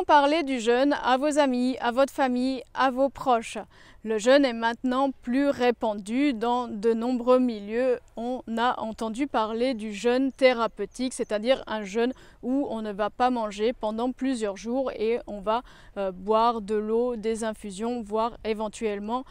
parler du jeûne à vos amis, à votre famille, à vos proches. Le jeûne est maintenant plus répandu dans de nombreux milieux. On a entendu parler du jeûne thérapeutique, c'est-à-dire un jeûne où on ne va pas manger pendant plusieurs jours et on va boire de l'eau, des infusions, voire éventuellement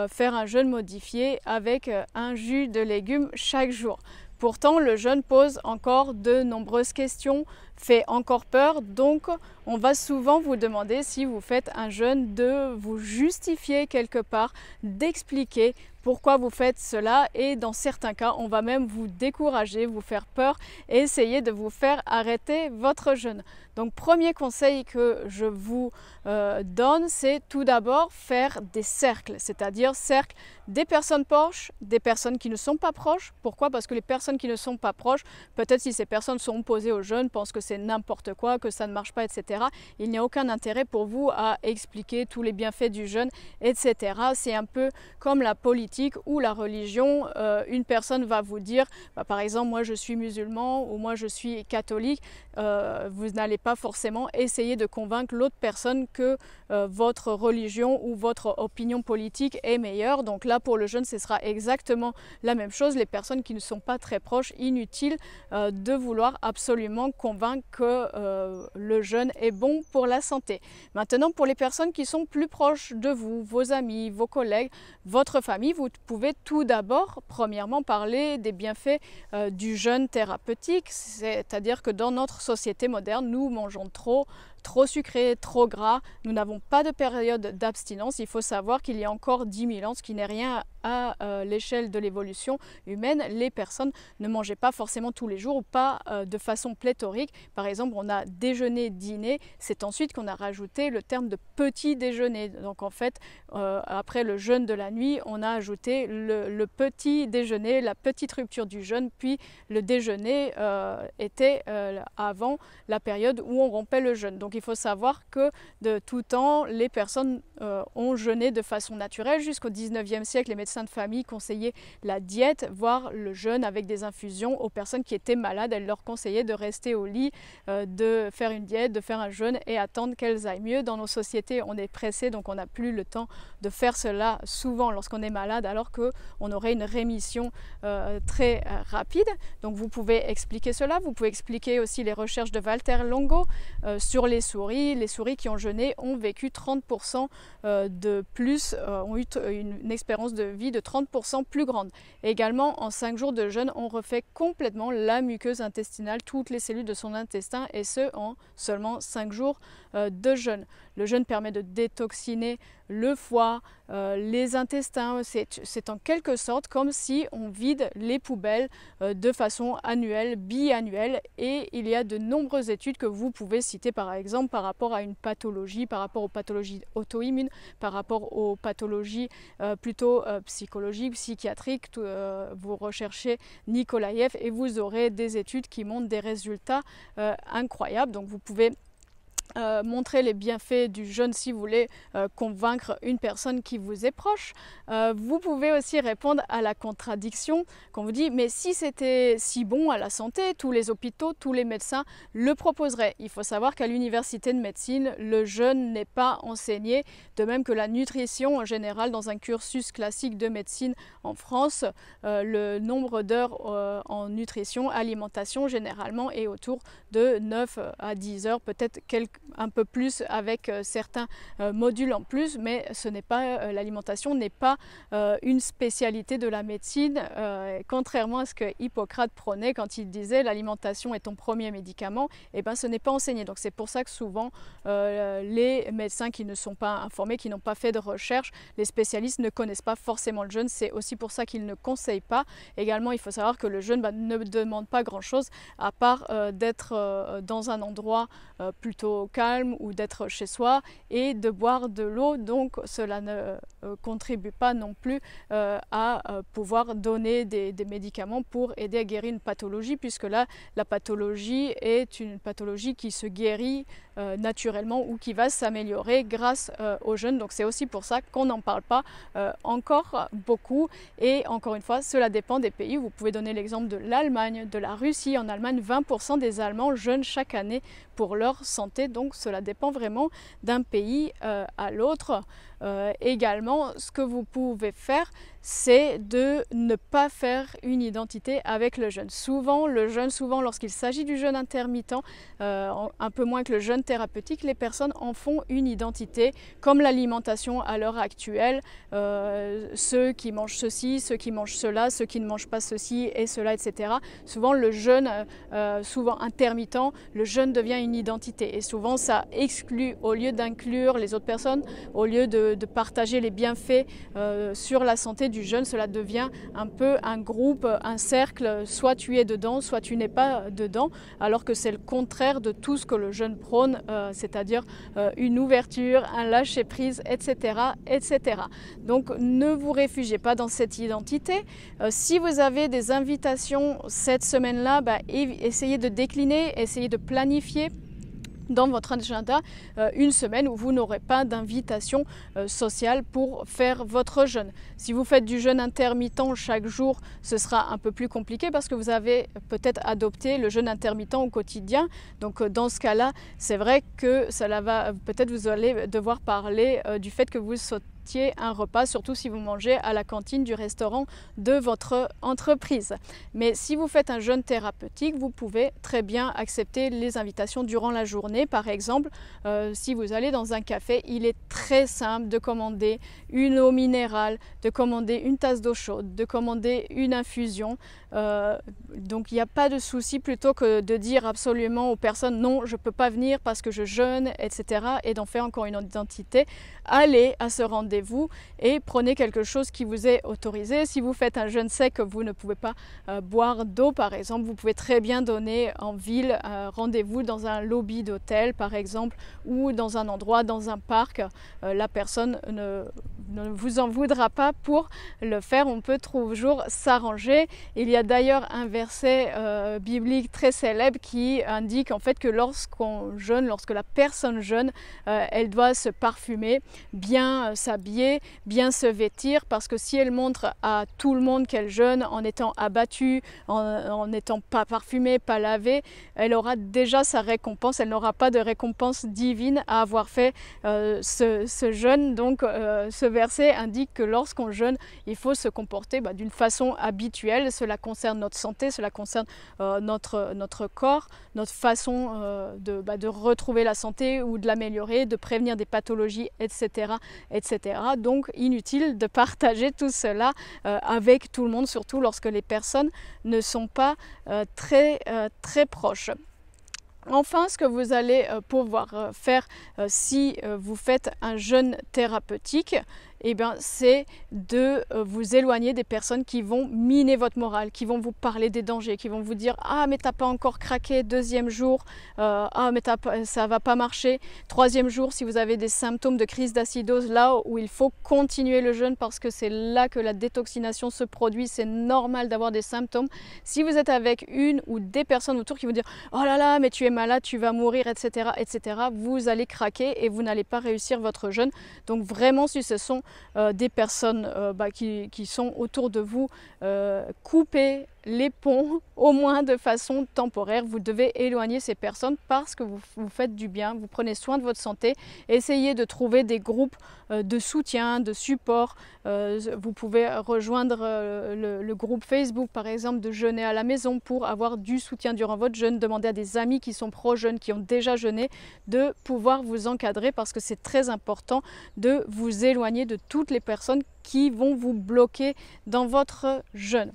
faire un jeûne modifié avec un jus de légumes chaque jour. Pourtant, le jeûne pose encore de nombreuses questions, fait encore peur, donc on va souvent vous demander, si vous faites un jeûne, de vous justifier quelque part, d'expliquer pourquoi vous faites cela, et dans certains cas, on va même vous décourager, vous faire peur et essayer de vous faire arrêter votre jeûne. Donc, premier conseil que je vous donne, c'est tout d'abord faire des cercles, c'est-à-dire cercle des personnes proches, des personnes qui ne sont pas proches. Pourquoi? Parce que les personnes qui ne sont pas proches, peut-être si ces personnes sont opposées au jeûne, pensent que c'est n'importe quoi, que ça ne marche pas, etc. Il n'y a aucun intérêt pour vous à expliquer tous les bienfaits du jeûne, etc. C'est un peu comme la politique ou la religion. Une personne va vous dire, par exemple, moi je suis musulman ou moi je suis catholique. Vous n'allez pas forcément essayer de convaincre l'autre personne que votre religion ou votre opinion politique est meilleure. Donc là, pour le jeûne, ce sera exactement la même chose. Les personnes qui ne sont pas très proches, inutile de vouloir absolument convaincre que le jeûne est bon pour la santé. Maintenant, pour les personnes qui sont plus proches de vous, vos amis, vos collègues, votre famille, vous pouvez tout d'abord, premièrement, parler des bienfaits du jeûne thérapeutique. C'est-à-dire que dans notre société moderne, nous mangeons trop sucré, trop gras, nous n'avons pas de période d'abstinence. Il faut savoir qu'il y a encore 10 000 ans, ce qui n'est rien à l'échelle de l'évolution humaine, les personnes ne mangeaient pas forcément tous les jours ou pas de façon pléthorique. Par exemple, on a déjeuner, dîner, c'est ensuite qu'on a rajouté le terme de petit déjeuner. Donc en fait, après le jeûne de la nuit, on a ajouté le petit déjeuner, la petite rupture du jeûne, puis le déjeuner était avant la période où on rompait le jeûne. Donc il faut savoir que de tout temps, les personnes ont jeûné de façon naturelle. Jusqu'au 19e siècle, les médecins de famille conseillaient la diète, voire le jeûne avec des infusions aux personnes qui étaient malades. Elles leur conseillaient de rester au lit, de faire une diète, de faire un jeûne et attendre qu'elles aillent mieux. Dans nos sociétés, on est pressé, donc on n'a plus le temps de faire cela souvent lorsqu'on est malade, alors qu'on aurait une rémission très rapide. Donc vous pouvez expliquer cela. Vous pouvez expliquer aussi les recherches de Walter Longo sur les souris. Les souris qui ont jeûné ont vécu 30% de plus, ont eu une espérance de vie de 30% plus grande. Et également, en 5 jours de jeûne, on refait complètement la muqueuse intestinale, toutes les cellules de son intestin, et ce en seulement 5 jours de jeûne. Le jeûne permet de détoxiner le foie, les intestins. C'est en quelque sorte comme si on vide les poubelles de façon annuelle, biannuelle, et il y a de nombreuses études que vous pouvez citer, par exemple par rapport à une pathologie, par rapport aux pathologies auto-immunes, par rapport aux pathologies plutôt psychologiques, psychiatriques. Vous recherchez Nikolaïev et vous aurez des études qui montrent des résultats incroyables. Donc vous pouvez montrer les bienfaits du jeûne si vous voulez convaincre une personne qui vous est proche. Vous pouvez aussi répondre à la contradiction quand vous dit mais si c'était si bon à la santé, tous les hôpitaux, tous les médecins le proposeraient. Il faut savoir qu'à l'université de médecine, le jeûne n'est pas enseigné, de même que la nutrition en général. Dans un cursus classique de médecine en France, le nombre d'heures en nutrition, alimentation généralement est autour de 9 à 10 heures, peut-être un peu plus avec certains modules en plus, mais ce n'est pas l'alimentation n'est pas une spécialité de la médecine, contrairement à ce que Hippocrate prônait quand il disait l'alimentation est ton premier médicament. Et ben ce n'est pas enseigné. Donc c'est pour ça que souvent les médecins qui ne sont pas informés, qui n'ont pas fait de recherche, les spécialistes ne connaissent pas forcément le jeûne. C'est aussi pour ça qu'ils ne conseillent pas. Également, il faut savoir que le jeûne ne demande pas grand-chose à part d'être dans un endroit plutôt calme ou d'être chez soi et de boire de l'eau. Donc cela ne contribue pas non plus à pouvoir donner des médicaments pour aider à guérir une pathologie, puisque là la pathologie est une pathologie qui se guérit naturellement ou qui va s'améliorer grâce au jeûne. Donc c'est aussi pour ça qu'on n'en parle pas encore beaucoup. Et encore une fois, cela dépend des pays. Vous pouvez donner l'exemple de l'Allemagne, de la Russie. En Allemagne, 20% des Allemands jeûnent chaque année pour leur santé. Donc cela dépend vraiment d'un pays à l'autre. Également, ce que vous pouvez faire, c'est de ne pas faire une identité avec le jeûne. Souvent, lorsqu'il s'agit du jeûne intermittent, un peu moins que le jeûne thérapeutique, les personnes en font une identité, comme l'alimentation à l'heure actuelle. Ceux qui mangent ceci, ceux qui mangent cela, ceux qui ne mangent pas ceci et cela, etc. Souvent, le jeûne, souvent intermittent, le jeûne devient une identité. Et souvent, ça exclut, au lieu d'inclure les autres personnes, au lieu de partager les bienfaits sur la santé du jeûne, cela devient un peu un groupe, un cercle, soit tu es dedans, soit tu n'es pas dedans, alors que c'est le contraire de tout ce que le jeûne prône, c'est-à-dire une ouverture, un lâcher-prise, etc., etc. Donc ne vous réfugiez pas dans cette identité. Si vous avez des invitations cette semaine-là, essayez de décliner, essayez de planifier dans votre agenda une semaine où vous n'aurez pas d'invitation sociale pour faire votre jeûne. Si vous faites du jeûne intermittent chaque jour, ce sera un peu plus compliqué parce que vous avez peut-être adopté le jeûne intermittent au quotidien. Donc dans ce cas-là, c'est vrai que cela va, peut-être vous allez devoir parler du fait que vous sautez un repas, surtout si vous mangez à la cantine du restaurant de votre entreprise. Mais si vous faites un jeûne thérapeutique, vous pouvez très bien accepter les invitations durant la journée. Par exemple, si vous allez dans un café, il est très simple de commander une eau minérale, de commander une tasse d'eau chaude, de commander une infusion. Donc il n'y a pas de souci, plutôt que de dire absolument aux personnes non, je ne peux pas venir parce que je jeûne, etc. et d'en faire encore une identité. Allez à ce rendez-vous et prenez quelque chose qui vous est autorisé. Si vous faites un jeûne sec, vous ne pouvez pas boire d'eau par exemple, vous pouvez très bien donner en ville rendez-vous dans un lobby d'hôtel par exemple, ou dans un endroit, dans un parc. La personne ne vous en voudra pas pour le faire, on peut toujours s'arranger. Il y a d'ailleurs un verset biblique très célèbre qui indique en fait que lorsqu'on jeûne, lorsque la personne jeûne, elle doit se parfumer, bien s'habiller, bien se vêtir, parce que si elle montre à tout le monde qu'elle jeûne en étant abattue, en n'étant pas parfumée, pas lavée, elle aura déjà sa récompense, elle n'aura pas de récompense divine à avoir fait ce jeûne. Donc ce verset indique que lorsqu'on jeûne, il faut se comporter d'une façon habituelle. Cela concerne notre santé, cela concerne notre corps, notre façon de retrouver la santé ou de l'améliorer, de prévenir des pathologies, etc., etc. Donc inutile de partager tout cela avec tout le monde, surtout lorsque les personnes ne sont pas très proches. Enfin, ce que vous allez pouvoir faire si vous faites un jeûne thérapeutique, c'est de vous éloigner des personnes qui vont miner votre morale, qui vont vous parler des dangers, qui vont vous dire « Ah, mais t'as pas encore craqué, deuxième jour, ah, mais ça va pas marcher. » Troisième jour, si vous avez des symptômes de crise d'acidose, là où il faut continuer le jeûne parce que c'est là que la détoxination se produit, c'est normal d'avoir des symptômes. Si vous êtes avec une ou des personnes autour qui vont dire « Oh là là, mais tu es malade, tu vas mourir, etc. etc. » vous allez craquer et vous n'allez pas réussir votre jeûne. Donc vraiment, si ce sont des personnes qui sont autour de vous, coupez les ponts, au moins de façon temporaire. Vous devez éloigner ces personnes parce que vous faites du bien, vous prenez soin de votre santé. Essayez de trouver des groupes de soutien, de support. Vous pouvez rejoindre le groupe Facebook par exemple de jeûner à la maison pour avoir du soutien durant votre jeûne. Demandez à des amis qui sont pro-jeûne, qui ont déjà jeûné, de pouvoir vous encadrer parce que c'est très important de vous éloigner de toutes les personnes qui vont vous bloquer dans votre jeûne.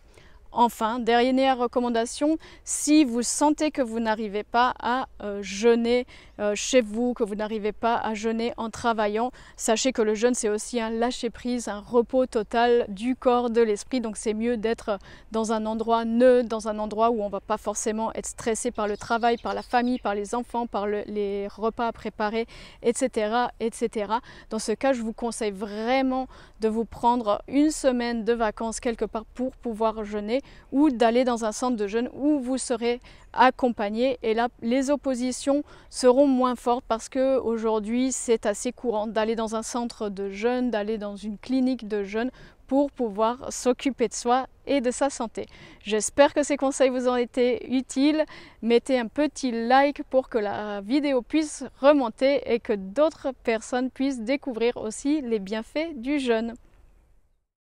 Enfin, dernière recommandation, si vous sentez que vous n'arrivez pas à jeûner chez vous, que vous n'arrivez pas à jeûner en travaillant, sachez que le jeûne c'est aussi un lâcher-prise, un repos total du corps, de l'esprit. Donc c'est mieux d'être dans un endroit neutre, dans un endroit où on ne va pas forcément être stressé par le travail, par la famille, par les enfants, par les repas à préparer, etc., etc. Dans ce cas, je vous conseille vraiment de vous prendre une semaine de vacances quelque part pour pouvoir jeûner. ou d'aller dans un centre de jeûne où vous serez accompagné, et là les oppositions seront moins fortes parce que aujourd'hui c'est assez courant d'aller dans un centre de jeûne, d'aller dans une clinique de jeûne pour pouvoir s'occuper de soi et de sa santé. J'espère que ces conseils vous ont été utiles. Mettez un petit like pour que la vidéo puisse remonter et que d'autres personnes puissent découvrir aussi les bienfaits du jeûne.